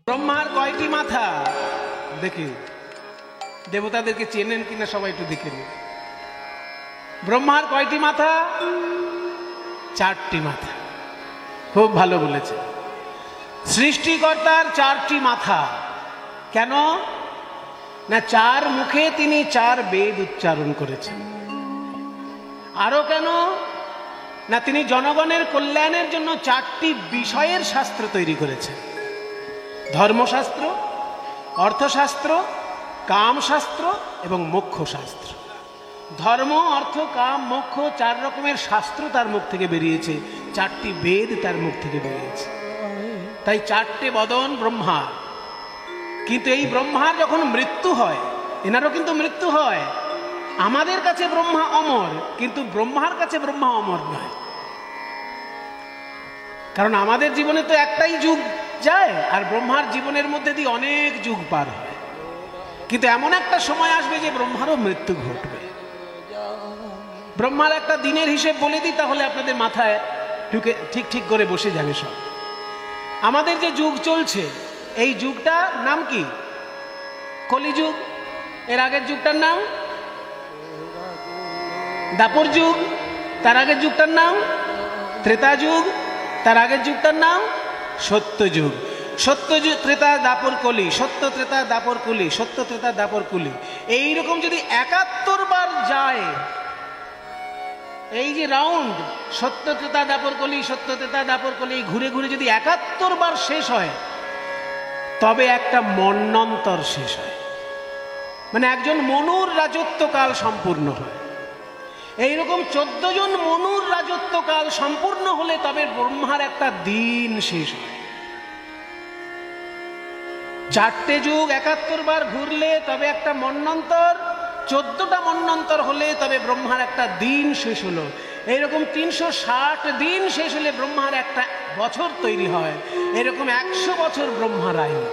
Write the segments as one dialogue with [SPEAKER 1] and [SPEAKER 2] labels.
[SPEAKER 1] ব্রহ্মার কয়টি মাথা দেখি, দেবতাদেরকে চেনেন কিনা সবাই একটু দেখে নিন। ব্রহ্মার কয়টি মাথা? 4টি মাথা। খুব ভালো বলেছে। সৃষ্টিকর্তার 4টি মাথা। কেন না 4 মুখে তিনি 4 বেদ উচ্চারণ করেছেন। আরো কেন না তিনি জনগণের কল্যাণের জন্য 4টি বিষয়ের শাস্ত্র তৈরি করেছেন। ধর্মশাস্ত্র, অর্থশাস্ত্র, কামশাস্ত্র এবং মোক্ষশাস্ত্র। ধর্ম, অর্থ, কাম, মোক্ষ 4 রকমের শাস্ত্র তার মুখ থেকে বেরিয়েছে, 4টি বেদ তার মুখ থেকে বেরিয়েছে। তাই 4টে বদন ব্রহ্মার। কিন্তু এই ব্রহ্মার যখন মৃত্যু হয়, এনারও কিন্তু মৃত্যু হয়। আমাদের কাছে ব্রহ্মা অমর, কিন্তু ব্রহ্মার কাছে ব্রহ্মা অমর নয়। কারণ আমাদের জীবনে তো একটাই যুগ যায়, আর ব্রহ্মার জীবনের মধ্যে দিয়ে অনেক যুগ পার হয়। কিন্তু এমন একটা সময় আসবে যে ব্রহ্মারও মৃত্যু ঘটবে। ব্রহ্মার একটা দিনের হিসেব বলে দিই, তাহলে আপনাদের মাথায় ঢুকে ঠিক ঠিক করে বসে যাবে সব। আমাদের যে যুগ চলছে, এই যুগটার নাম কি? কলিযুগ। এর আগের যুগটার নাম দাপর যুগ। তার আগের যুগটার নাম ত্রেতা যুগ। তার আগের যুগটার নাম সত্য যুগ। সত্য যুগ, ত্রেতা, দাপর, কলি, সত্য, ত্রেতা, দাপর, কলি, সত্য, ত্রেতা, দাপর, কলি। এইরকম যদি 71 বার যায়, এই যে রাউন্ড সত্য, ত্রেতা, দাপর, কলি, সত্য, ত্রেতা, দাপর, কলি ঘুরে ঘুরে যদি 71 বার শেষ হয়, তবে একটা মন্বন্তর শেষ হয়। মানে একজন মনুর রাজত্বকাল সম্পূর্ণ হয়। এইরকম 14 জন মনুর রাজত্বকাল সম্পূর্ণ হলে তবে ব্রহ্মার একটা দিন শেষ হয়। 4টে যুগ 71 বার ঘুরলে তবে একটা মন্বন্তর, 14টা মন্বন্তর হলে তবে ব্রহ্মার একটা দিন শেষ হলো। এইরকম 360 দিন শেষ হলে ব্রহ্মার একটা বছর তৈরি হয়। এরকম 100 বছর ব্রহ্মার আয়ু।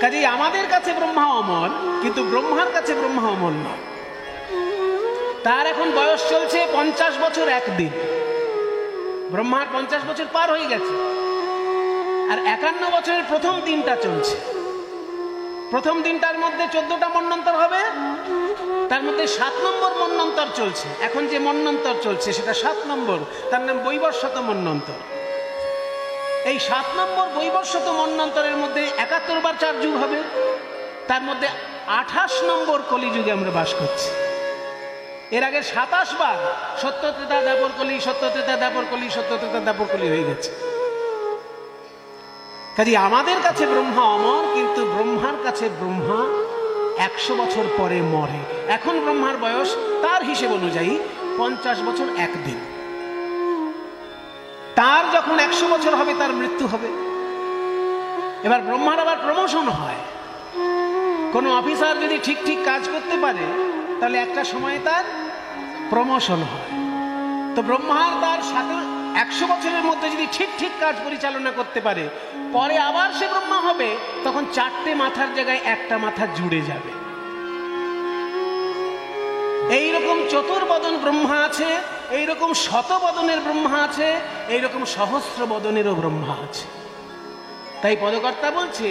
[SPEAKER 1] কাজেই আমাদের কাছে ব্রহ্মা অমর, কিন্তু ব্রহ্মার কাছে ব্রহ্মা অমর নয়। তার এখন বয়স চলছে 50 বছর 1 দিন। ব্রহ্মার 50 বছর পার হয়ে গেছে, আর 51 বছরের প্রথম দিনটা চলছে। প্রথম দিনটার মধ্যে 14টা মন্বন্তর হবে, তার মধ্যে 7 নম্বর মন্বন্তর চলছে। এখন যে মন্বন্তর চলছে সেটা 7 নম্বর, তার নাম বৈবস্বত মন্বন্তর। এই 7 নম্বর বৈবস্বত মন্বন্তরের মধ্যে 71 বার 4 যুগ হবে। তার মধ্যে 28 নম্বর কলিযুগে আমরা বাস করছি। এর আগে 27 বার সত্য, ত্রেতা, দাপর, কলি, সত্য, ত্রেতা, দাপর, কলি, সত্য, ত্রেতা, দাপর, কলি হয়ে গেছে। কাজে আমাদের কাছে ব্রহ্মা অমর, কিন্তু ব্রহ্মার কাছে ব্রহ্মা 100 বছর পরে মরে। এখন ব্রহ্মার বয়স তার হিসেব অনুযায়ী 50 বছর 1 দিন। তার যখন 100 বছর হবে তার মৃত্যু হবে। এবার ব্রহ্মার আবার প্রমোশন হয়। কোন অফিসার যদি ঠিক ঠিক কাজ করতে পারে, তাহলে একটা সময়ে তার প্রমোশন হয়। তো ব্রহ্মার তার 100 বছরের মধ্যে যদি ঠিক ঠিক কাজ পরিচালনা করতে পারে, পরে আবার সে ব্রহ্মা হবে, তখন 4টে মাথার জায়গায় একটা মাথা জুড়ে যাবে। এইরকম চতুর্বদন ব্রহ্মা আছে, এইরকম শতবদনের ব্রহ্মা আছে, এইরকম সহস্র বদনেরও ব্রহ্মা আছে। তাই পদকর্তা বলছে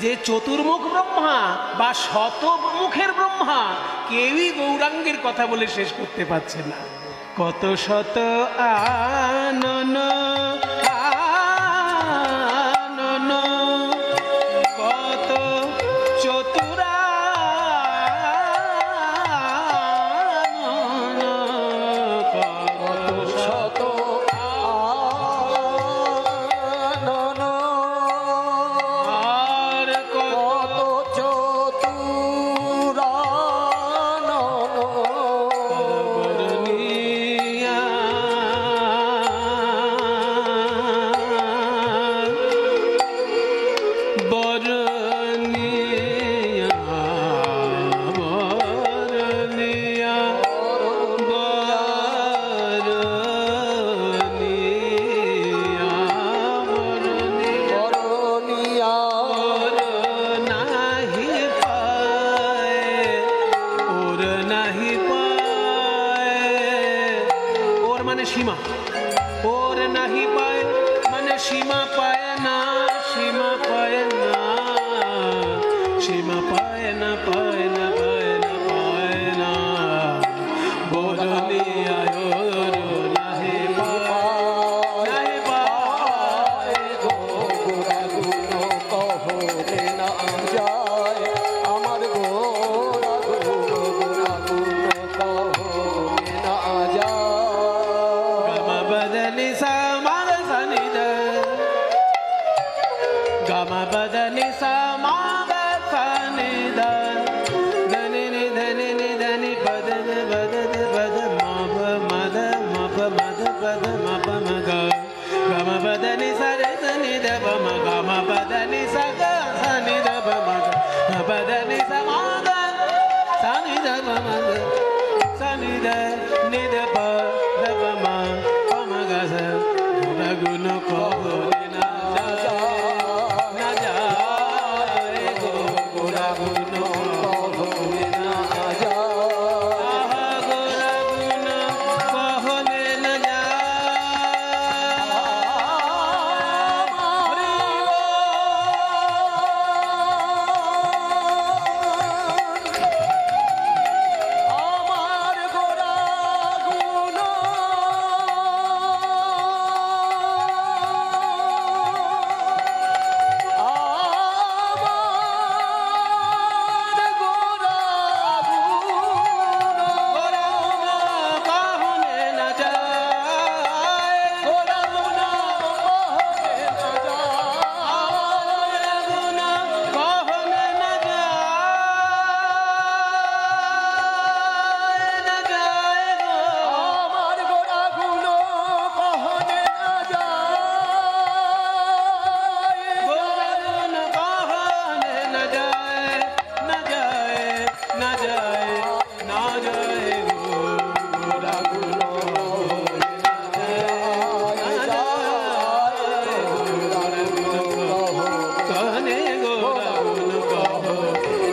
[SPEAKER 1] যে চতুর্মুখ ব্রহ্মা বা শতমুখের ব্রহ্মা কেউই গৌরাঙ্গের কথা বলে শেষ করতে পারছে না। কত শত আনন আনন, কত চতুরানন, কত শত আনন, আর কত চতুরানন, বরণীয়া মানে সীমা, ওর নাহি পায় মানে সীমা পায় না, সীমা পায় না, সীমা পায় না, পায় না, পায় না, পায় না, বদলি আয়োর নাহি পায়, নাহি পায় গো গোরা গুণ কহলে না যায়, আমার গোরা গুণ কহলে না যায়। গম বদলি সা মগ সনি দ, গম বদলি সা মগ সনি দ, ধনি নি ধনি নি ধনি পদ পদ পদ মব মদ মব মদ পদ মব মগ, গম বদলি সা রে সনি দ ম গম বদলি সা গ সনি দ ব মগ, বদলি সা মগ সনি দ ব মগ, সনি দ নি দ প দ ব ম প মগ স, গোরা গুণ কহলে না যায়, না যায় গো গোরা গুণ কহলে না যায়, আহা গোরা গুণ কহলে না
[SPEAKER 2] আমার গোরা গুণ আমার গোরা গুণ
[SPEAKER 1] গোরা গুণ কহলে না যায়,
[SPEAKER 2] গোরা গুণ কহলে না যায়,
[SPEAKER 1] গোরা গুণ কহলে না যায়, না যায় গো।
[SPEAKER 2] আমার গোরা গুণ কহলে না যায়,
[SPEAKER 1] গোরা গুণ কহলে না যায়, না যায়, না যায়, না যায় গো। গোরা গুণ কহনে গোরা গুণ কহ,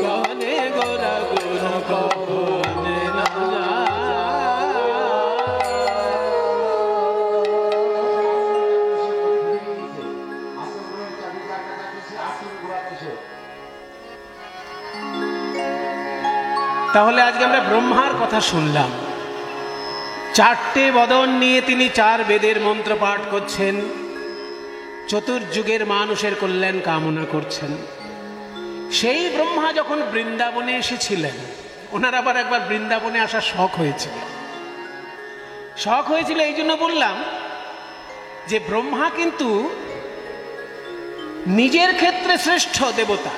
[SPEAKER 1] কহনে গোরা গুণ কহলে না তাহলে আজকে আমরা ব্রহ্মার কথা শুনলাম। চারটে বদন নিয়ে তিনি চার বেদের মন্ত্র পাঠ করছেন, চতুর্যুগের মানুষের কল্যাণ কামনা করছেন। সেই ব্রহ্মা যখন বৃন্দাবনে এসেছিলেন, ওনার আবার একবার বৃন্দাবনে আসার শখ হয়েছিল। শখ হয়েছিল এই জন্য বললাম যে ব্রহ্মা কিন্তু নিজের ক্ষেত্রে শ্রেষ্ঠ দেবতা,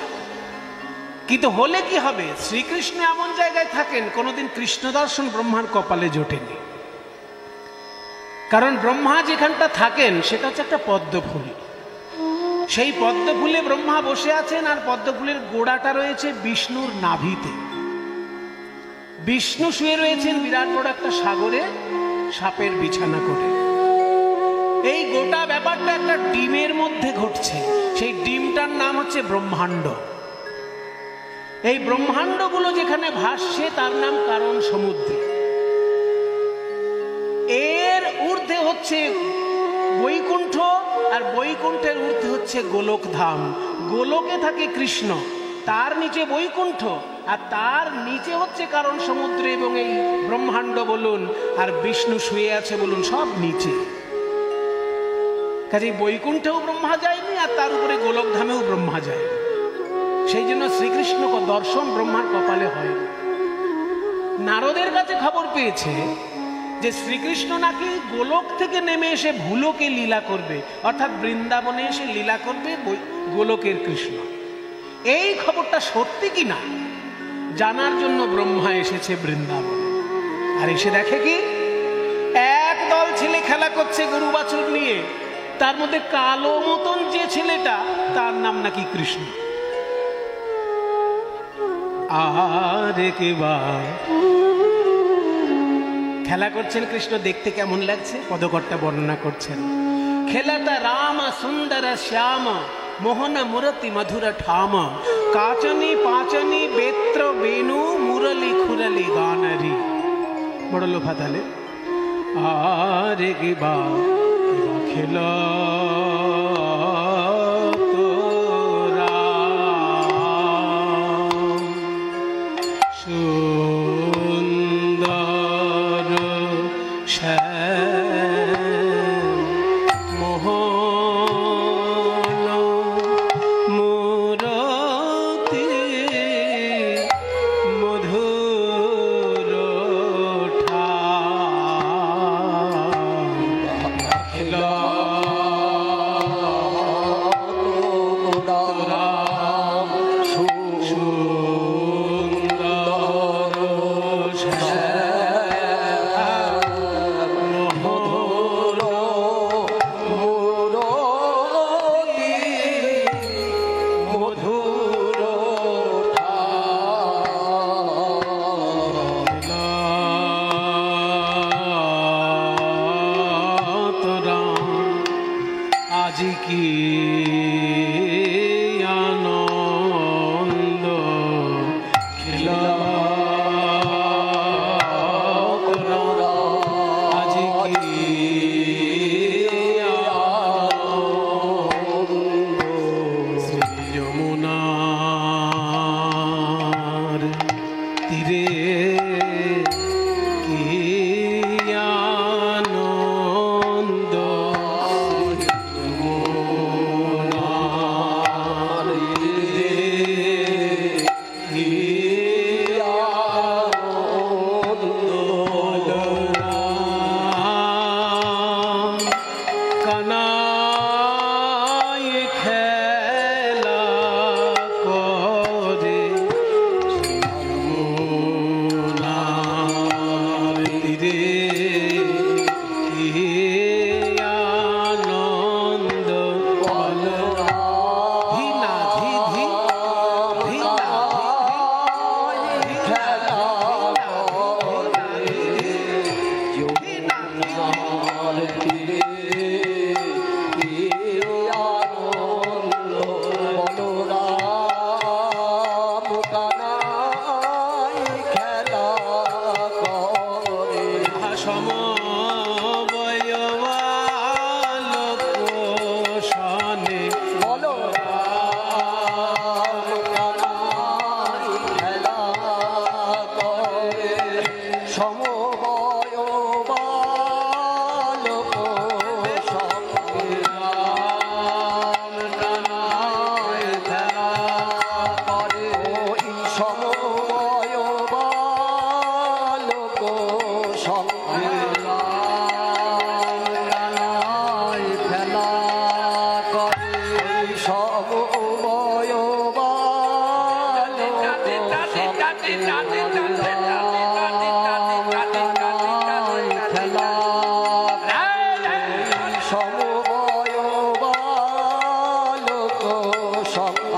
[SPEAKER 1] কিন্তু হলে কি হবে, শ্রীকৃষ্ণ এমন জায়গায় থাকেন কোনোদিন কৃষ্ণ দর্শন ব্রহ্মার কপালে জোটেনি। কারণ ব্রহ্মা যেখানটা থাকেন সেটা হচ্ছে একটা পদ্ম ফুল। সেই পদ্ম ফুলে ব্রহ্মা বসে আছেন, আর পদ্ম ফুলের গোড়াটা রয়েছে বিষ্ণুর নাভিতে। বিষ্ণু শুয়ে রয়েছেন বিরাট বড় একটা সাগরে সাপের বিছানা করে। এই গোটা ব্যাপারটা একটা ডিমের মধ্যে ঘটছে। সেই ডিমটার নাম হচ্ছে ব্রহ্মাণ্ড। এই ব্রহ্মাণ্ডগুলো যেখানে ভাসছে তার নাম কারণ সমুদ্র। এর ঊর্ধ্বে হচ্ছে বৈকুণ্ঠ, আর বৈকুণ্ঠের ঊর্ধ্বে হচ্ছে গোলক ধাম। গোলকে থাকে কৃষ্ণ, তার নিচে বৈকুণ্ঠ, আর তার নিচে হচ্ছে কারণ সমুদ্র এবং এই ব্রহ্মাণ্ড বলুন, আর বিষ্ণু শুয়ে আছে বলুন, সব নিচে। কাজে বৈকুণ্ঠেও ব্রহ্মা যায়নি, আর তার উপরে গোলক ধামেও ব্রহ্মা যায়। সেই জন্য শ্রীকৃষ্ণ দর্শন ব্রহ্মার কপালে হয়। নারদের কাছে খবর পেয়েছে যে শ্রীকৃষ্ণ নাকি গোলক থেকে নেমে এসে ভুলোকে লীলা করবে, অর্থাৎ বৃন্দাবনে এসে লীলা করবে গোলকের কৃষ্ণ। এই খবরটা সত্যি কিনা জানার জন্য ব্রহ্মা এসেছে বৃন্দাবনে। আর এসে দেখে কি, একদল ছেলে খেলা করছে গরু বাছুর নিয়ে, তার মধ্যে কালো মতন যে ছেলেটা, তার নাম নাকি কৃষ্ণ। আরে কেবার খেলা করছেন কৃষ্ণ, দেখতে কেমন লাগছে পদকর্তা বর্ণনা করছেন। খেলাটা রাম সুন্দর শ্যাম, মোহন মুরতি মধুর ঠাম, কাচনি পাচনি বেত্র বেনু মুরলি খুরলি গানরি। বড় লোফা তাহলে আরে কেবা খেলা শ্যাম মোহন মূরতি মধুর ঠাকুর আজি কি আনন্দ খেলা আজি কি শ্রী যমুনার তীরে কি আনন্দ কানাই খেলা করে যমুনার তীরে কি আনন্দ ধীনা ধী ধী ধীনা সমবয়বালকোষণে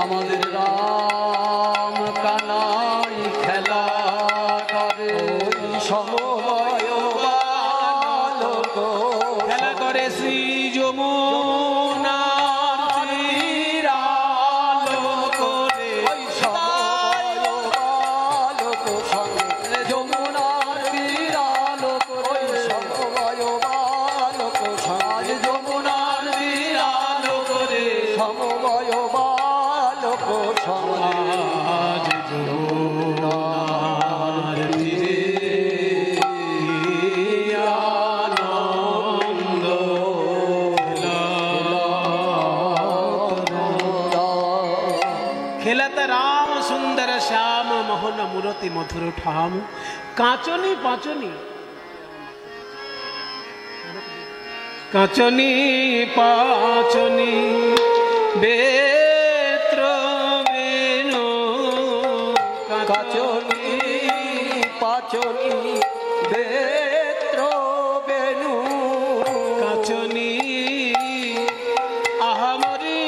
[SPEAKER 2] আমাদের রাম কানাই খেলা করে সমবয় বালক
[SPEAKER 1] খেলা করে শ্রী যমুনার তীরালো করে
[SPEAKER 2] সমবয় বালক সঙ্গে যমুনার তীরালোক সমবয় বালক সঙ্গে যমুনার
[SPEAKER 1] তীরালো করে
[SPEAKER 2] সমবয় বালক সঙ্গে
[SPEAKER 1] আজ যমুনার তীরে কি আনন্দ খেলাতে রাম সুন্দর শ্যাম মোহন মূরতি মধুর ঠাম কাঁচনি পাঁচনি কাঁচনি পাঁচনি বেত্র বেনু
[SPEAKER 2] কাচনি পাচনি বেত্র বেনু
[SPEAKER 1] কাঁচনি আহামরি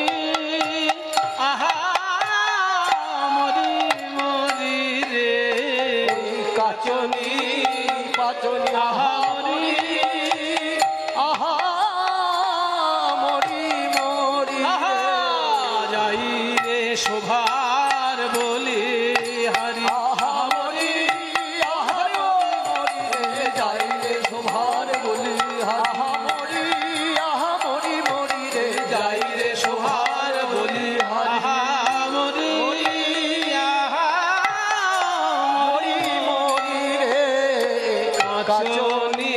[SPEAKER 1] আহামরি মরি রে
[SPEAKER 2] কাচনি পাচনি
[SPEAKER 1] আহামরি
[SPEAKER 2] আহা মরি মরি
[SPEAKER 1] আহা যাই রে শোভার বলি হারি
[SPEAKER 2] আহা মরি আহা মরি রে যাই রে শোভার বলি আহা মরি মরি রে
[SPEAKER 1] যাই রে শোভার বলি আহামরি
[SPEAKER 2] মরি মরি রে
[SPEAKER 1] কাঁচনি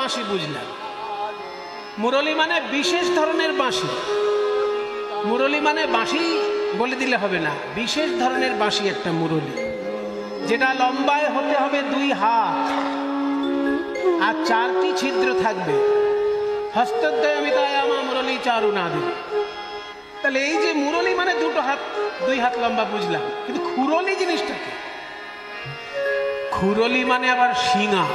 [SPEAKER 1] বাঁশি বুঝলাম। মুরলী মানে বিশেষ ধরনের বাঁশি। মুরলী মানে বাঁশি বলে দিলে হবে না, বিশেষ ধরনের বাঁশি একটা মুরলী, যেটা লম্বায় হতে হবে 2 হাত আর 4টি ছিদ্র থাকবে। হস্তদ্বয়মিতায় আমা মুরলী চারুনাদি। তাহলে এই যে মুরলী মানে 2 হাত লম্বা বুঝলাম, কিন্তু খুরলি জিনিসটাকে, খুরলি মানে আবার শিঙা।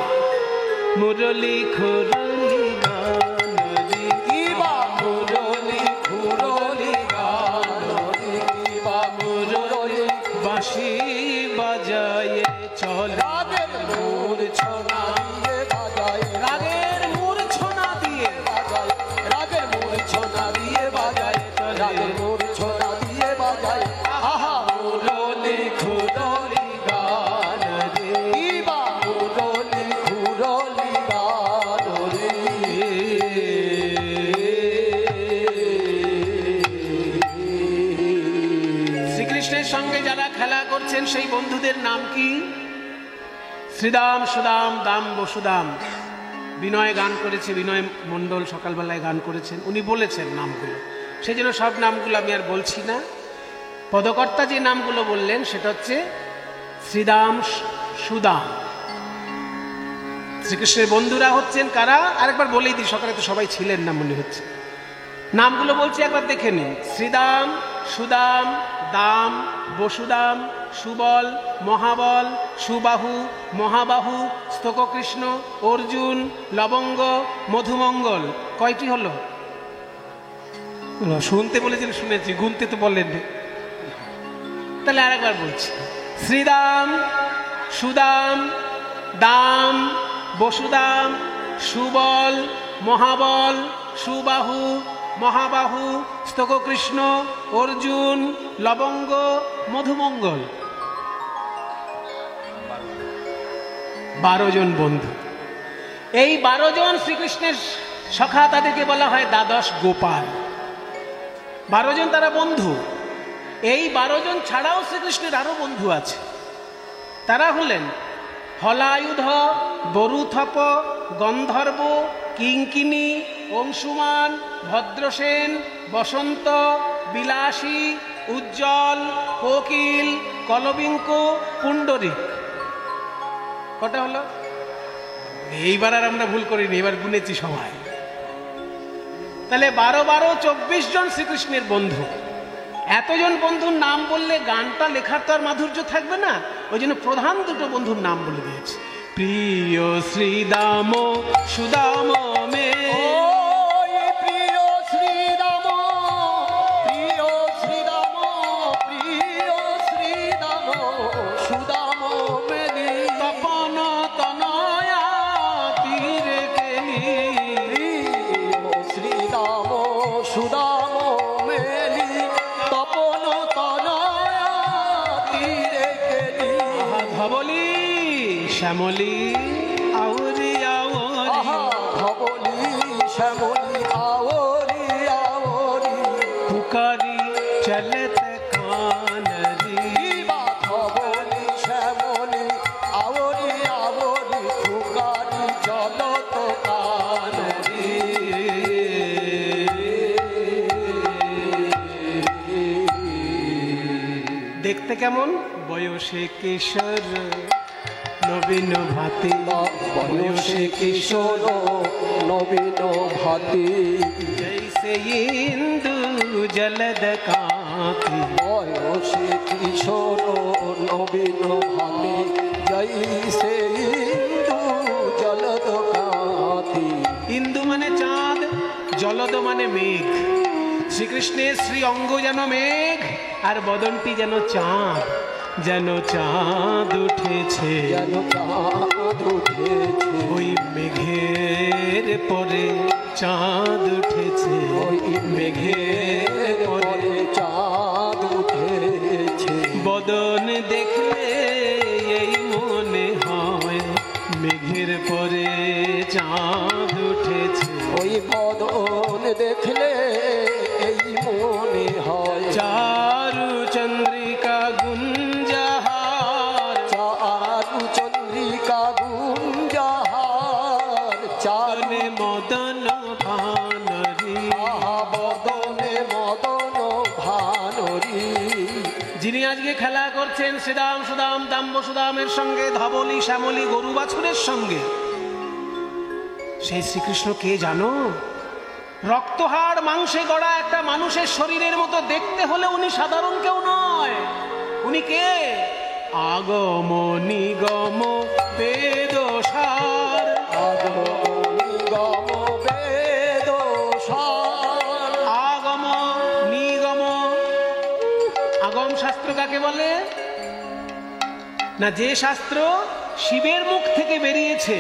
[SPEAKER 1] মুরলী খুরলি গানরি
[SPEAKER 2] কিবা মুরলী খুরলি গানরি কিবা মুরলী
[SPEAKER 1] বাঁশি বাজায়ে চলে।
[SPEAKER 2] রাগের মূর্ছনা দিয়ে বাজায়
[SPEAKER 1] রাগের মূর্ছনা দিয়ে
[SPEAKER 2] বাজায় রাগের মূর্ছনা দিয়ে বাজায় রাগের মূর্ছনা দিয়ে বাজায় আহা মুরলী খুরলি গানরি কিবা মুরলী খুরলি গানরি
[SPEAKER 1] শ্রীকৃষ্ণের সঙ্গে যারা খেলা করছেন সেই বন্ধুদের নাম কি? শ্রীদাম, সুদাম, দাম, বসুদাম। বিনয় গান করেছে, বিনয় মণ্ডল সকালবেলায় গান করেছেন, উনি বলেছেন নামগুলো, সেই জন্য সব নামগুলো আমি আর বলছি না। পদকর্তা যে নামগুলো বললেন সেটা হচ্ছে শ্রীদাম, সুদাম। শ্রীকৃষ্ণের বন্ধুরা হচ্ছেন কারা? আরেকবার বলেই দিই, সকালে তো সবাই ছিলেন না মনে হচ্ছে। নামগুলো বলছি, একবার দেখে নিন। শ্রীদাম, সুদাম, দাম, বসুদাম, সুবল, মহাবল, সুবাহু, মহাবাহু, স্তককৃষ্ণ, অর্জুন, লবঙ্গ, মধুমঙ্গল। কয়টি হলো? শুনতে বলেছেন, শুনেছি, গুনতে তো বললেন। তাহলে আরেকবার বলছি। শ্রীদাম, সুদাম, দাম, বসুদাম, সুবল, মহাবল, সুবাহু, মহাবাহু, স্তককৃষ্ণ, অর্জুন, লবঙ্গ, মধুমঙ্গল। 12 জন বন্ধু। এই 12 জন শ্রীকৃষ্ণের সখা, তাদেরকে বলা হয় দ্বাদশ গোপাল। 12 জন তারা বন্ধু। এই 12 জন ছাড়াও শ্রীকৃষ্ণের আরো বন্ধু আছে। তারা হলেন হলায়ুধ, বরুথপ, গন্ধর্ব, কিঙ্কিনী, অংশুমান, ভদ্রসেন, বসন্ত, বিলাসী, উজ্জ্বল, কোকিল, কলবিঙ্ক, পুণ্ডরিক। কটা হলো? এইবার আর আমরা ভুল করিনি, এবার গুনেছি সবাই। তাহলে 12 24 জন শ্রীকৃষ্ণের বন্ধু। এতজন বন্ধুর নাম বললে গানটা লেখার তো আর মাধুর্য থাকবে না, ওই জন্য প্রধান 2 বন্ধুর নাম বলে দিয়েছে। প্রিয় শ্রীদাম, সুদাম মে,
[SPEAKER 2] ওই প্রিয় শ্রীরাম, প্রিয় শ্রীরাম, প্রিয় শ্রীরাম, সুদাম মেলি
[SPEAKER 1] তপন তনয়া তীরে কেলি।
[SPEAKER 2] প্রিয় শ্রীরাম, সুদাম মেলি তপন তনয়া তীরে গেলি।
[SPEAKER 1] ধবলি শ্যামলি আউরি আউরি,
[SPEAKER 2] আহা ধবলি শ্যামলি আওরি আওরি
[SPEAKER 1] পুকারি চলতে কানরি।
[SPEAKER 2] কিবা ধবলি শ্যামলি আওরি আওরি ফুকারি চলত কানরি।
[SPEAKER 1] দেখতে কেমন? বয়সে কিশোর নবীন ভাতি,
[SPEAKER 2] বয়সে কিশোর নবীন ভাতি,
[SPEAKER 1] জৈসে ইন্দু জলদ কাঁতি।
[SPEAKER 2] বয়সে কিশোর নবীন ভাতি, জৈসে ইন্দু জলদ কাঁতি।
[SPEAKER 1] ইন্দু মানে চাঁদ, জলদ মানে মেঘ। শ্রীকৃষ্ণের শ্রী অঙ্গ যেন মেঘ, আর বদনটি যেন চাঁদ। যেন চাঁদ উঠেছে,
[SPEAKER 2] যেন চাঁদ উঠেছে,
[SPEAKER 1] ওই মেঘের পরে চাঁদ উঠেছে।
[SPEAKER 2] ওই
[SPEAKER 1] মেঘের পরে
[SPEAKER 2] পরে চাঁদ উঠেছে।
[SPEAKER 1] বদন দেখলে এই মনে হয় মেঘের পরে চাঁদ উঠেছে।
[SPEAKER 2] ওই বদন দেখলে এই মনে হয়
[SPEAKER 1] চারু চন্দ্রিকা গুঞ্জাহার,
[SPEAKER 2] চারু চন্দ্রিকা গুঞ্জাহার। চারু
[SPEAKER 1] ভানরি।
[SPEAKER 2] আহা বদনে মদন ভানরি।
[SPEAKER 1] যিনি আজকে খেলা করছেন শ্রীদাম সুদাম দাম্ব সুদামের সঙ্গে, ধবলি শ্যামলি গরু বাছুরের সঙ্গে, সেই শ্রীকৃষ্ণ কে জানো? রক্তহাড় মাংসে গড়া একটা মানুষের শরীরের মতো দেখতে হলে উনি সাধারণ কেউ নয়। উনি কে? আগম নিগম বেদ সার।
[SPEAKER 2] আগম নিগম বেদ সার।
[SPEAKER 1] আগম নিগম। আগম শাস্ত্র কাকে বলে? না যে শাস্ত্র শিবের মুখ থেকে বেরিয়েছে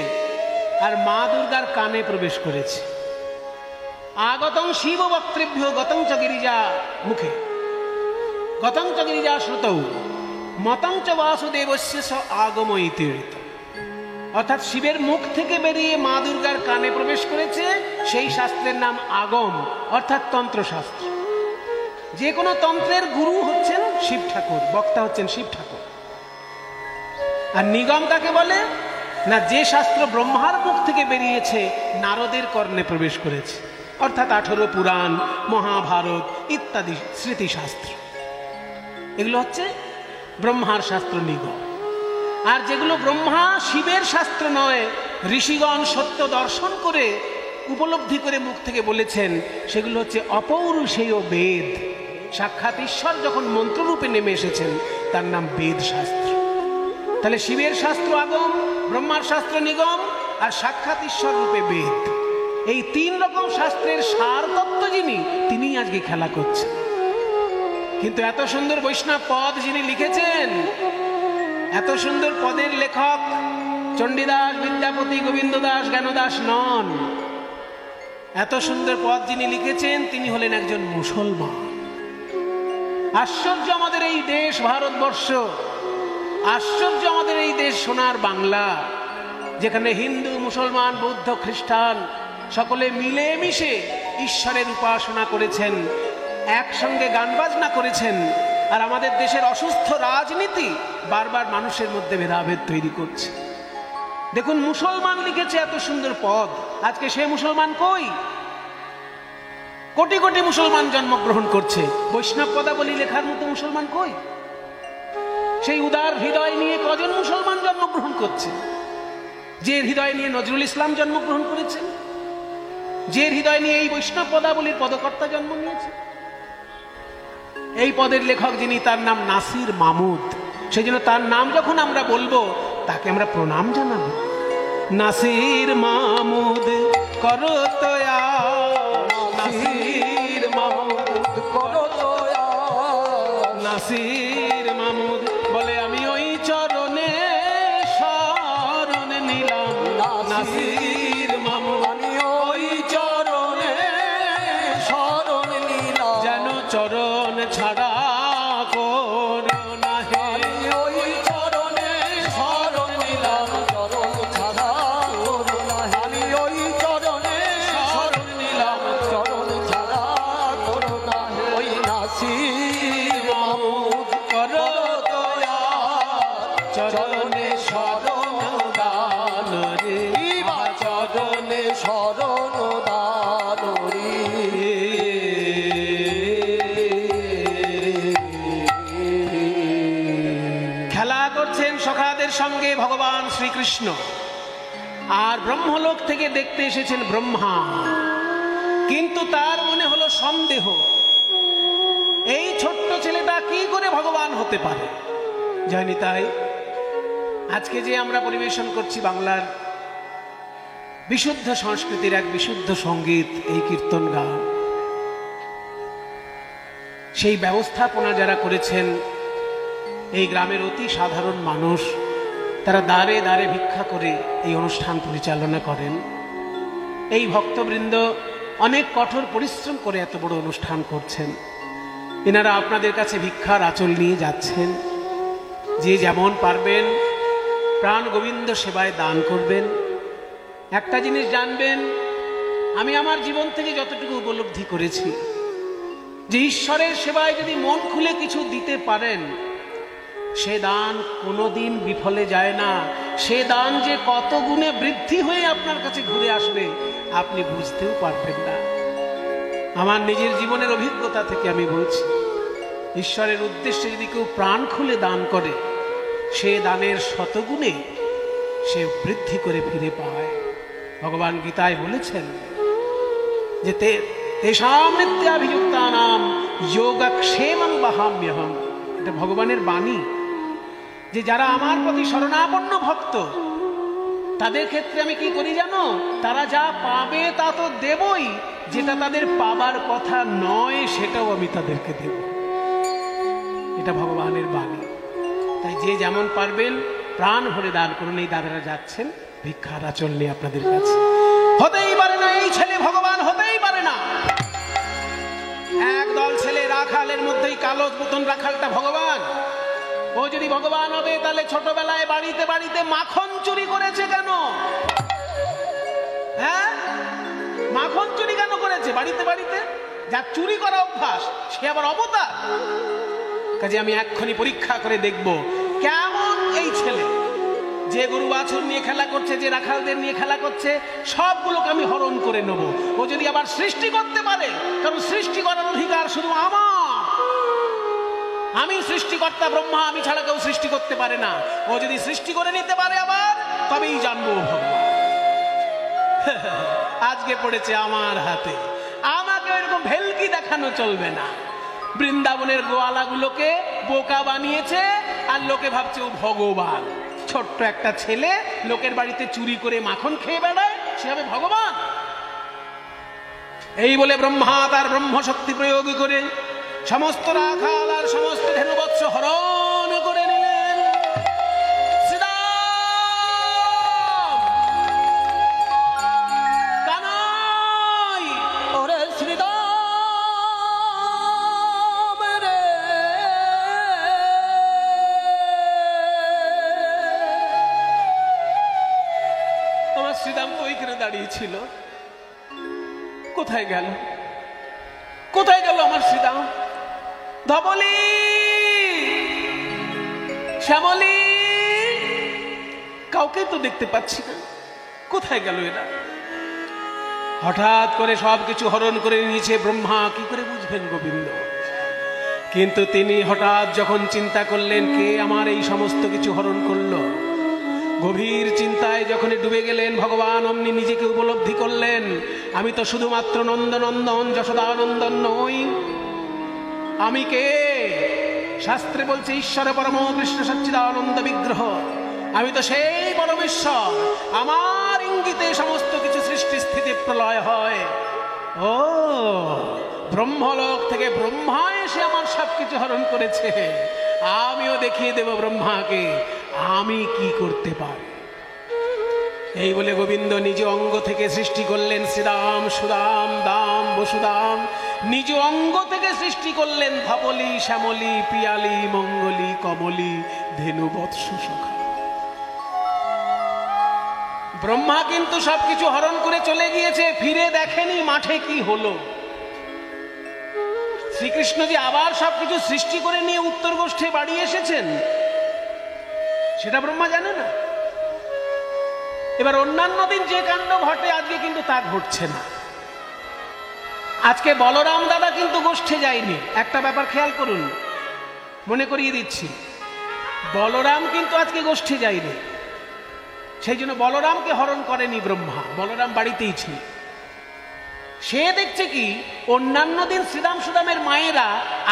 [SPEAKER 1] আর মা দুর্গার কানে প্রবেশ করেছে। আগতং শিব বক্তৃভ্য গতং চ গিরিজা মুখে, গতং চ গিরিজা শ্রুতৌ, মতং চ বাসুদেবস্য স আগম ইতি। অর্থাৎ শিবের মুখ থেকে বেরিয়ে মা দুর্গার কানে প্রবেশ করেছে, সেই শাস্ত্রের নাম আগম, অর্থাৎ তন্ত্রশাস্ত্র। যে কোনো তন্ত্রের গুরু হচ্ছেন শিব ঠাকুর, বক্তা হচ্ছেন শিব ঠাকুর। আর নিগম কাকে বলে? না যে শাস্ত্র ব্রহ্মার মুখ থেকে বেরিয়েছে, নারদের কর্ণে প্রবেশ করেছে, অর্থাৎ 18 পুরাণ, মহাভারত ইত্যাদি স্মৃতিশাস্ত্র। এগুলো হচ্ছে ব্রহ্মার শাস্ত্র নিগম। আর যেগুলো ব্রহ্মা শিবের শাস্ত্র নয়, ঋষিগণ সত্য দর্শন করে উপলব্ধি করে মুখ থেকে বলেছেন, সেগুলো হচ্ছে অপৌরুষেয় বেদ। সাক্ষাৎ ঈশ্বর যখন মন্ত্ররূপে নেমে এসেছেন, তার নাম বেদ শাস্ত্র। তাহলে শিবের শাস্ত্র আগম, ব্রহ্মার শাস্ত্র নিগম, আর সাক্ষাৎ ঈশ্বর রূপে বেদ। এই 3 রকম শাস্ত্রের সার তত্ত্ব যিনি, তিনি আজকে খেলা করছেন। কিন্তু এত সুন্দর বৈষ্ণব পদ যিনি লিখেছেন, এত সুন্দর পদের লেখক চণ্ডীদাস, বিদ্যাপতি, গোবিন্দ দাস, জ্ঞানদাস নন। এত সুন্দর পদ যিনি লিখেছেন, তিনি হলেন একজন মুসলমান। আশ্চর্য আমাদের এই দেশ ভারতবর্ষ, আশ্চর্য আমাদের এই দেশ সোনার বাংলা, যেখানে হিন্দু, মুসলমান, বৌদ্ধ, খ্রিস্টান সকলে মিলেমিশে ঈশ্বরের উপাসনা করেছেন, একসঙ্গে গান বাজনা করেছেন। আর আমাদের দেশের অসুস্থ রাজনীতি বারবার মানুষের মধ্যে ভেদাভেদ তৈরি করছে। দেখুন, মুসলমান লিখেছে এত সুন্দর পদ, আজকে সে মুসলমান কই? কোটি কোটি মুসলমান জন্মগ্রহণ করছে, বৈষ্ণব পদাবলী লেখার মতো মুসলমান কই? সেই উদার হৃদয় নিয়ে কজন মুসলমান জন্মগ্রহণ করছে? যে হৃদয় নিয়ে নজরুল ইসলাম জন্মগ্রহণ করেছেন, যে হৃদয় নিয়ে এই বৈষ্ণব পদাবলীর পদকর্তা জন্ম নিয়েছে। এই পদের লেখক যিনি, তার নাম নাসির মাহমুদ। সেই জন্য তার নাম যখন আমরা বলবো, তাকে আমরা প্রণাম জানাবো। নাসির মাহমুদ করো তয়া, নাসির মাহমুদ করো তয়া। নাসির মাহমুদ বলে, আমি ওই চরণে শরণ নিলাম। নাসির মাহমুদ,
[SPEAKER 2] আমি ওই চরণে শরণ নিলাম।
[SPEAKER 1] যেন চরণ ছাড়া করো না হে।
[SPEAKER 2] আমি ওই চরণে শরণ নিলাম, চরণ ছাড়া করো না হে। আমি ওই চরণে শরণ নিলাম, চরণ ছাড়া করো না হে। ওই নাসির মাহমুদ করো দয়া, চরণে শরণ দান রে। চরণে শরণ দান রে।
[SPEAKER 1] খেলা করছেন সখাদের সঙ্গে ভগবান শ্রীকৃষ্ণ, আর ব্রহ্মলোক থেকে দেখতে এসেছেন ব্রহ্মা। কিন্তু তার মনে হলো সন্দেহ, এই ছোট্ট ছেলেটা কি করে ভগবান হতে পারে। জানি তাই আজকে যে আমরা পরিবেশন করছি বাংলার বিশুদ্ধ সংস্কৃতির এক বিশুদ্ধ সঙ্গীত, এই কীর্তন গান, সেই ব্যবস্থাপনা যারা করেছেন, এই গ্রামের অতি সাধারণ মানুষ, তারা দ্বারে দ্বারে ভিক্ষা করে এই অনুষ্ঠান পরিচালনা করেন। এই ভক্তবৃন্দ অনেক কঠোর পরিশ্রম করে এত বড় অনুষ্ঠান করছেন। এনারা আপনাদের কাছে ভিক্ষার আঁচল নিয়ে যাচ্ছেন। যে যেমন পারবেন প্রাণ গোবিন্দ সেবায় দান করবেন। একটা জিনিস জানবেন, আমি আমার জীবন থেকে যতটুকু উপলব্ধি করেছি, যে ঈশ্বরের সেবায় যদি মন খুলে কিছু দিতে পারেন, সে দান কোনোদিন বিফলে যায় না। সে দান যে কত গুণে বৃদ্ধি হয়ে আপনার কাছে ঘুরে আসবে, আপনি বুঝতেও পারবেন না। আমার নিজের জীবনের অভিজ্ঞতা থেকে আমি বলছি, ঈশ্বরের উদ্দেশ্যে যদি কেউ প্রাণ খুলে দান করে, সে দানের শতগুণে সে বৃদ্ধি করে ফিরে পায়। ভগবান গীতায় বলেছেন যে তেষাং নিত্যাভিযুক্তানাং যোগক্ষেমং বহাম্যহম। এটা ভগবানের বাণী, যে যারা আমার প্রতি শরণাপন্ন ভক্ত, তাদের ক্ষেত্রে আমি কি করি জানো? তারা যা পাবে তা তো দেবই, যেটা তাদের পাবার কথা নয় সেটাও আমি তাদেরকে দেব। এটা ভগবানের বাণী। তাই যে যেমন পারবেন প্রাণ ভরে দান করুন। এই দাদারা যাচ্ছেন ভিক্ষার আঁচল নিয়ে আপনাদের কাছে। হতেই পারে না এই ছেলে ভগবান, হতেই পারে না। একদল ছেলে রাখালের মধ্যেই কালো মতন রাখালটা ভগবান। ও যদি ভগবান হবে তাহলে ছোটবেলায় বাড়িতে বাড়িতে মাখন চুরি করেছে কেন? হ্যাঁ, মাখন চুরি কেন করেছে বাড়িতে বাড়িতে? যার চুরি করা অভ্যাস সে আবার অবতার। কাজে আমি এক্ষুনি পরীক্ষা করে দেখব কেমন এই ছেলে, যে গরু বাছুর নিয়ে খেলা করছে, যে রাখালদের নিয়ে খেলা করছে, সবগুলোকে আমি হরণ করে নেব। ও যদি আবার সৃষ্টি করতে পারে, কারণ সৃষ্টি করার অধিকার শুধু আমার। আমি সৃষ্টিকর্তা ব্রহ্মা, আমি ছাড়া কেউ সৃষ্টি করতে পারে না। ও যদি সৃষ্টি করে নিতে পারে আবার, তবেই জানবো ভগবান। আজকে পড়েছে আমার হাতে, আমাকে এরকম ভেলকি দেখানো চলবে না। বৃন্দাবনের গোয়ালাগুলোকে বোকা বানিয়েছে, আর লোকে ভাবছে ও ভগবান। ছোট্ট একটা ছেলে লোকের বাড়িতে চুরি করে মাখন খেয়ে বেড়ায়, সে হবে ভগবান? এই বলে ব্রহ্মা তার ব্রহ্মশক্তি প্রয়োগ করে সমস্ত রাখাল আর সমস্ত ধেনুবৎস হরণ করে নিলেন। শ্রীরাম কানাই,
[SPEAKER 2] ওরে শ্রীরাম রে,
[SPEAKER 1] আমার শ্রীরাম তো ওইখানে দাঁড়িয়ে ছিল। কোথায় গেল, কোথায় গেল আমার শ্রীরাম? ধবলি, শ্যামলি, কাউকে তো দেখতে পাচ্ছি না। কোথায় গেল এরা? হঠাৎ করে সবকিছু হরণ করে নিয়েছে ব্রহ্মা, কি করে বুঝবেন গোবিন্দ? কিন্তু তিনি হঠাৎ যখন চিন্তা করলেন কে আমার এই সমস্ত কিছু হরণ করলো, গভীর চিন্তায় যখন ডুবে গেলেন, ভগবান অমনি নিজেকে উপলব্ধি করলেন, আমি তো শুধুমাত্র নন্দনন্দন যশোদানন্দন নই। আমি কে? শাস্ত্রে বলছে ঈশ্বর পরম কৃষ্ণ সচ্চিদানন্দ বিগ্রহ। আমি তো সেই পরমেশ্বর, আমার ইঙ্গিতে সমস্ত কিছু সৃষ্টি স্থিতি প্রলয় হয়। ও ব্রহ্মলোক থেকে ব্রহ্মা এসে আমার সবকিছু হরণ করেছে। আমিও দেখিয়ে দেব ব্রহ্মাকে আমি কি করতে পারি। এই বলে গোবিন্দ নিজ অঙ্গ থেকে সৃষ্টি করলেন শ্রীরাম, সুদাম, দাম, বসুদাম। নিজ অঙ্গ থেকে সৃষ্টি করলেন ধবলি, শ্যামলি, পিয়ালি, মঙ্গলি, কমলি, ধেনু, বৎস, সখা। ব্রহ্মা কিন্তু সবকিছু হরণ করে চলে গিয়েছে, ফিরে দেখেনি মাঠে কি হলো। শ্রীকৃষ্ণ যে আবার সবকিছু সৃষ্টি করে নিয়ে উত্তর গোষ্ঠে বাড়ি এসেছেন, সেটা ব্রহ্মা জানে না। এবার অন্যান্য দিন যে কাণ্ড ঘটে আজকে কিন্তু তা ঘটছে না। আজকে বলরাম দাদা কিন্তু গোষ্ঠে যায়নি। একটা ব্যাপার খেয়াল করুন, মনে করিয়ে দিচ্ছি, বলরাম কিন্তু আজকে গোষ্ঠে যায়নি। সেই জন্য বলরামকে হরণ করেনি ব্রহ্মা, বলরাম বাড়িতেই ছিল। সে দেখছে কি অন্যান্য দিন শ্রীরাম সুদামের মায়েরা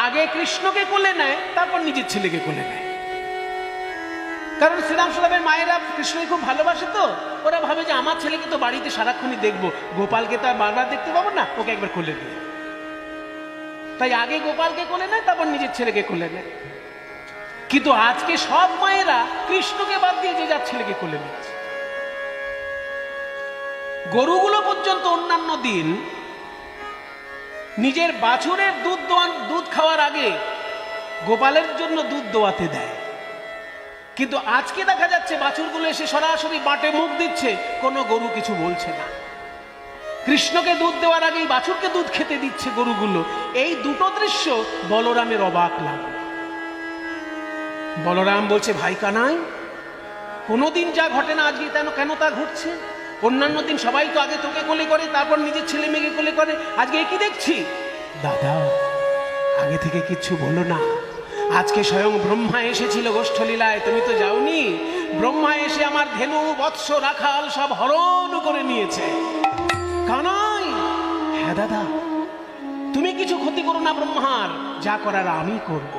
[SPEAKER 1] আগে কৃষ্ণকে কোলে নেয়, তারপর নিজের ছেলেকে কোলে নেয়। কারণ শ্রীরাম সুদামের মায়েরা কৃষ্ণকে খুব ভালোবাসে, তো ওরা ভাবে যে আমার ছেলেকে তো বাড়িতে সারাক্ষণই দেখবো, গোপালকে তো আর বারবার দেখতে পাবো না, ওকে একবার কোলে নেয়। তাই আগে গোপালকে কোলে নেয়, তারপর নিজের ছেলেকে কোলে নেয়। কিন্তু আজকে সব মায়েরা কৃষ্ণকে বাদ দিয়ে যে যার ছেলেকে কোলে নিচ্ছে। গরুগুলো পর্যন্ত অন্যান্য দিন নিজের বাছুরের দুধ খাওয়ার আগে গোপালের জন্য দুধ দোয়াতে দেয়। কিন্তু আজকে দেখা যাচ্ছে বাছুরগুলো এসে সরাসরি বাটে মুখ দিচ্ছে, কোনো গরু কিছু বলছে না। কৃষ্ণকে দুধ দেওয়ার আগেই বাছুরকে দুধ খেতে দিচ্ছে গরুগুলো। এই দুটো দৃশ্য বলরামের অবাক লাগলো। বলরাম বলছে, ভাই কানাই, কোনোদিন যা ঘটে না আজকে কেন তা ঘটছে? অন্যান্য দিন সবাই তো আগে তোকে কোলে করে, তারপর নিজের ছেলে মেয়েকে কোলে করে, আজকে কি দেখছি? দাদা, আগে থেকে কিচ্ছু বলো না। আজকে স্বয়ং ব্রহ্মা এসেছিল গোষ্ঠলীলায়, তুমি তো যাওনি? ব্রহ্মা এসে আমার ধেনু বৎস রাখাল সব হরণ করে নিয়েছে। কানাই, হ্যাঁ দাদা, তুমি কিছু ক্ষতি করো না ব্রহ্মার, যা করার আমি করব।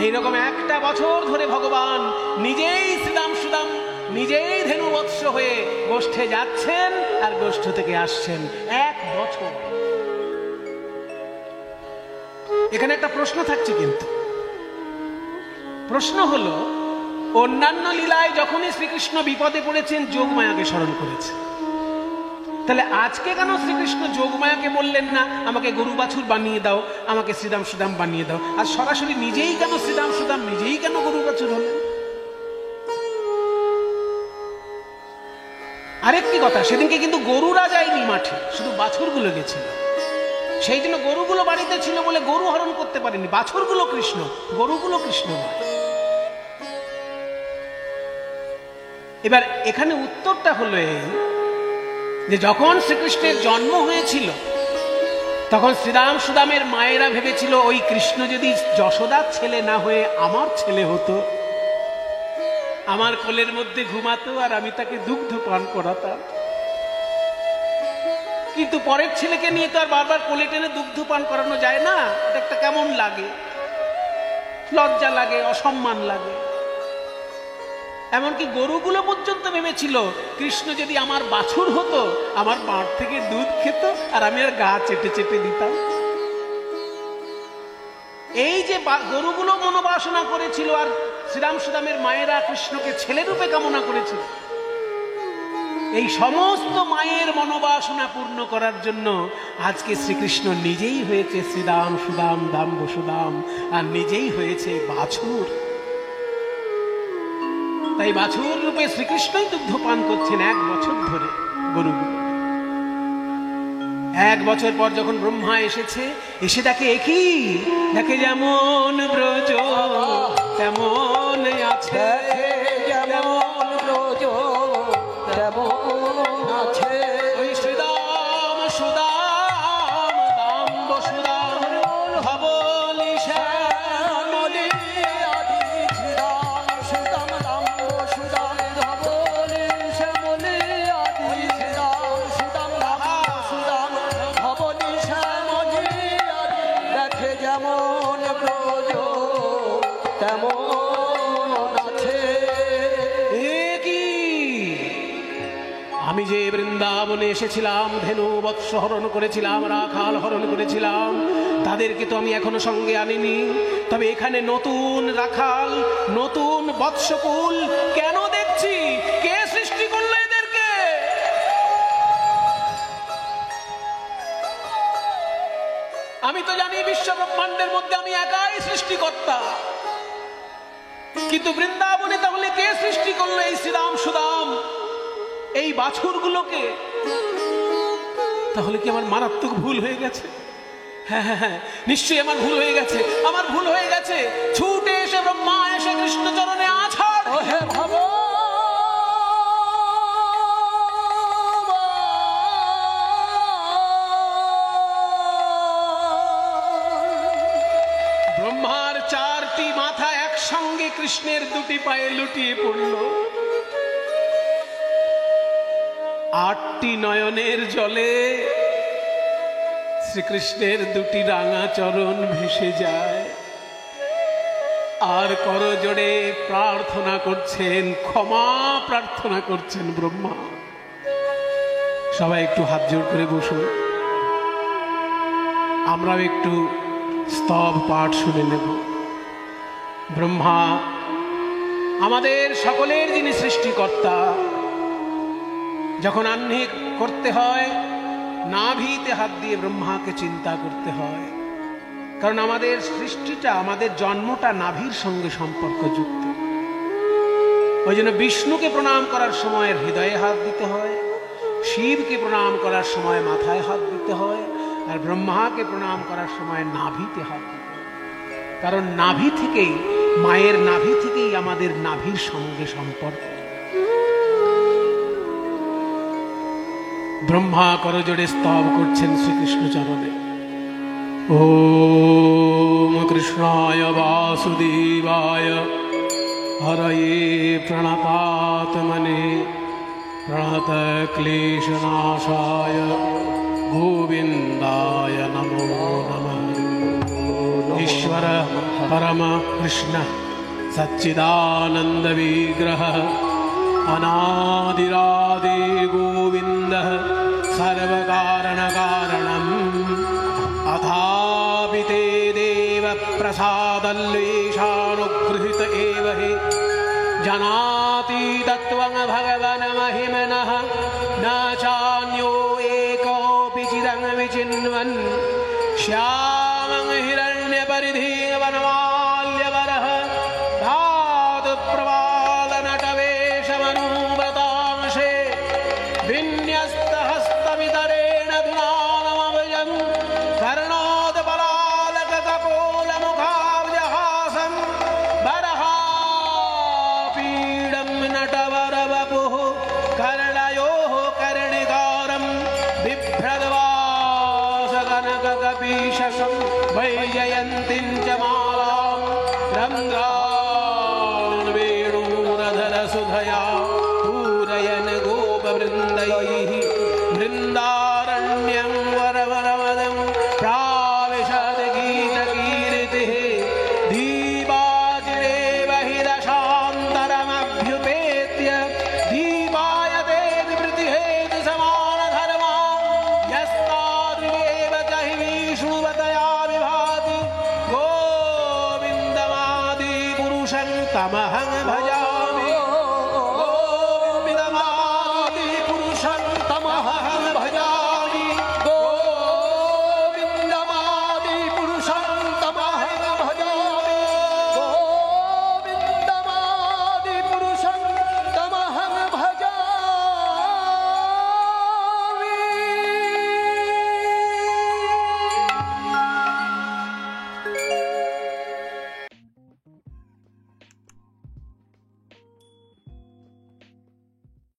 [SPEAKER 1] এইরকম একটা বছর ধরে ভগবান নিজেই শ্রীদাম সুদাম নিজেই ধেনু বৎস হয়ে গোষ্ঠে যাচ্ছেন আর গোষ্ঠ থেকে আসছেন, এক বছর। এখানে একটা প্রশ্ন থাকছে, কিন্তু প্রশ্ন হলো, অন্যান্য লীলায় যখনই শ্রীকৃষ্ণ বিপদে পড়েছেন যোগমায়াকে স্মরণ করেছে, তাহলে আজকে কেন শ্রীকৃষ্ণ যোগমায়াকে বললেন না আমাকে গরু বাছুর বানিয়ে দাও, আমাকে শ্রীদাম সুদাম বানিয়ে দাও? আর সরাসরি নিজেই কেন শ্রীদাম সুদাম, নিজেই কেন গরু বাছুর হলেন? আরেকটি কথা, সেদিনকে কিন্তু গরুরা যায়নি মাঠে, শুধু বাছুরগুলো গেছিল। সেই জন্য গরুগুলো বাড়িতে ছিল বলে গরু হরণ করতে পারেনি, বাছুরগুলো কৃষ্ণ, গরুগুলো কৃষ্ণ নয়। এবার এখানে উত্তরটা হলো এই, যে যখন শ্রীকৃষ্ণের জন্ম হয়েছিল তখন শ্রীরাম সুদামের মায়েরা ভেবেছিল ওই কৃষ্ণ যদি যশোদার ছেলে না হয়ে আমার ছেলে হতো, আমার কোলের মধ্যে ঘুমাতো আর আমি তাকে দুগ্ধ পান করাতাম। কিন্তু পরের ছেলেকে নিয়ে তো আর বারবার কোলে টেনে দুগ্ধ পান করানো যায় না, এটা একটা কেমন লাগে, লজ্জা লাগে, অসম্মান লাগে। এমনকি গরুগুলো পর্যন্ত ভেবেছিল কৃষ্ণ যদি আমার বাছুর হতো, আমার বাঁট থেকে দুধ খেত আর আমি আর গা চেটে চেটে দিতাম। এই যে গরুগুলো মনোবাসনা করেছিল আর শ্রীরাম সুদামের মায়েরা কৃষ্ণকে ছেলে রূপে কামনা করেছিল, এই সমস্ত মায়ের মনোবাসনা পূর্ণ করার জন্য আজকে শ্রীকৃষ্ণ নিজেই হয়েছে শ্রীদাম সুদাম দাম বসুদাম, আর নিজেই হয়েছে বাছুর। তাই বাছুর রূপে শ্রীকৃষ্ণই দুগ্ধ পান করছেন এক বছর ধরে গরুগুলো। এক বছর পর যখন ব্রহ্মা এসেছে, এসে দেখে একই, দেখে যেমন ব্রজ তেমন আছে,
[SPEAKER 2] যেমন ব্রজ তেমন আছে,
[SPEAKER 1] ওই শ্রীদাম সুদাম দাম বসুদাম ধবলি শ্যামলি
[SPEAKER 2] আদি শ্রীরাম সুদাম দাম সুদাম ধবলি শ্যামলি আদি শ্রীরাম সুদাম দাম সুদাম ধবলি শ্যামলি আদি, দেখে যেমন ব্রজ তেমন আছে।
[SPEAKER 1] আমি যে বৃন্দাবনে এসেছিলাম, ধেনু বৎস হরণ করেছিলাম, রাখাল হরণ করেছিলাম, তাদেরকে তো আমি এখনো সঙ্গে আনিনি। তবে এখানে নতুন রাখাল, নতুন বৎসকুল কেন দেখছি? কে সৃষ্টি করলো এদেরকে? আমি তো জানি বিশ্ব ব্রহ্মাণ্ডের মধ্যে আমি একাই সৃষ্টিকর্তা, কিন্তু বৃন্দাবনে তাহলে কে সৃষ্টি করলো এই শ্রীরাম সুদাম, এই বাছুরগুলোকে? তাহলে কি আমার মারাত্মক ভুল হয়ে গেছে? হ্যাঁ হ্যাঁ হ্যাঁ, নিশ্চয়ই আমার ভুল হয়ে গেছে, আমার ভুল হয়ে গেছে। ছুটে এসে ব্রহ্মা এসে কৃষ্ণ চরণে আছাড়,
[SPEAKER 2] ও হে ভগবান,
[SPEAKER 1] ব্রহ্মার চারটি মাথা একসঙ্গে কৃষ্ণের দুটি পায়ে লুটিয়ে পড়ল। আটটি নয়নের জলে শ্রীকৃষ্ণের দুটি রাঙা চরণ ভেসে যায়, আর করজোড়ে প্রার্থনা করছেন, ক্ষমা প্রার্থনা করছেন ব্রহ্মা। সবাই একটু হাত জোড় করে বসুন, আমরাও একটু স্তব পাঠ শুনে নেব। ব্রহ্মা আমাদের সকলের যিনি সৃষ্টিকর্তা, যখন আহ্নিক করতে হয় নাভিতে হাত দিয়ে ব্রহ্মাকে চিন্তা করতে হয়, কারণ আমাদের সৃষ্টিটা, আমাদের জন্মটা নাভির সঙ্গে সম্পর্কযুক্ত। ওই জন্য বিষ্ণুকে প্রণাম করার সময় হৃদয়ে হাত দিতে হয়, শিবকে প্রণাম করার সময় মাথায় হাত দিতে হয়, আর ব্রহ্মাকে প্রণাম করার সময় নাভিতে হাত দিতে হয়। কারণ নাভি থেকেই, মায়ের নাভি থেকেই আমাদের নাভির সঙ্গে সম্পর্ক। ব্রহ্মা করজোড়ে স্তব করছেন শ্রীকৃষ্ণ চরণে। ওম কৃষ্ণায় বাসুদেবায় হরয়ে প্রণতাত্মনে প্রণত ক্লেশনাশায় গোবিন্দায় নমো নমঃ। ईश्वर परम कृष्ण सच्चिदानंद विग्रह अनादिरादि गोविंद सर्वकारण कारणम अथापि ते देव प्रसादल्लेशानुगृहीत एव हि जनाति तत्त्वं भगवन् महिमनः न चान्यो एकोऽपि चिदं विचिन्वन् श्यामं हिरण्यपरिधि वनमाल्यवरः धातु प्रवालनटवेशमनुव्रतांशे विन्यस्तहस्तवितरेण धुनानमभयं कर्णोदपलालककपोलमुखाब्जहासं बरहापीडं नटवरवपुः कर्णयोः कर्णिकारं बिभ्रद्वासकनककपीशकं वैजयन्तीं च मालां रन्ध्रान् वेणूरधरसुधया पूरयन् गोपवृन्दैः वृन्दारण्यं वरवरवदं प्राविशद् गीतकीर्तिः दीपाचिरेव हि दशान्तरमभ्युपेत्य दीपायते विवृतिहेतुसमानधर्मा यस्तादृगेव च हि विष्णुवतया विभाति गोविन्दमादिपुरुषं तमहं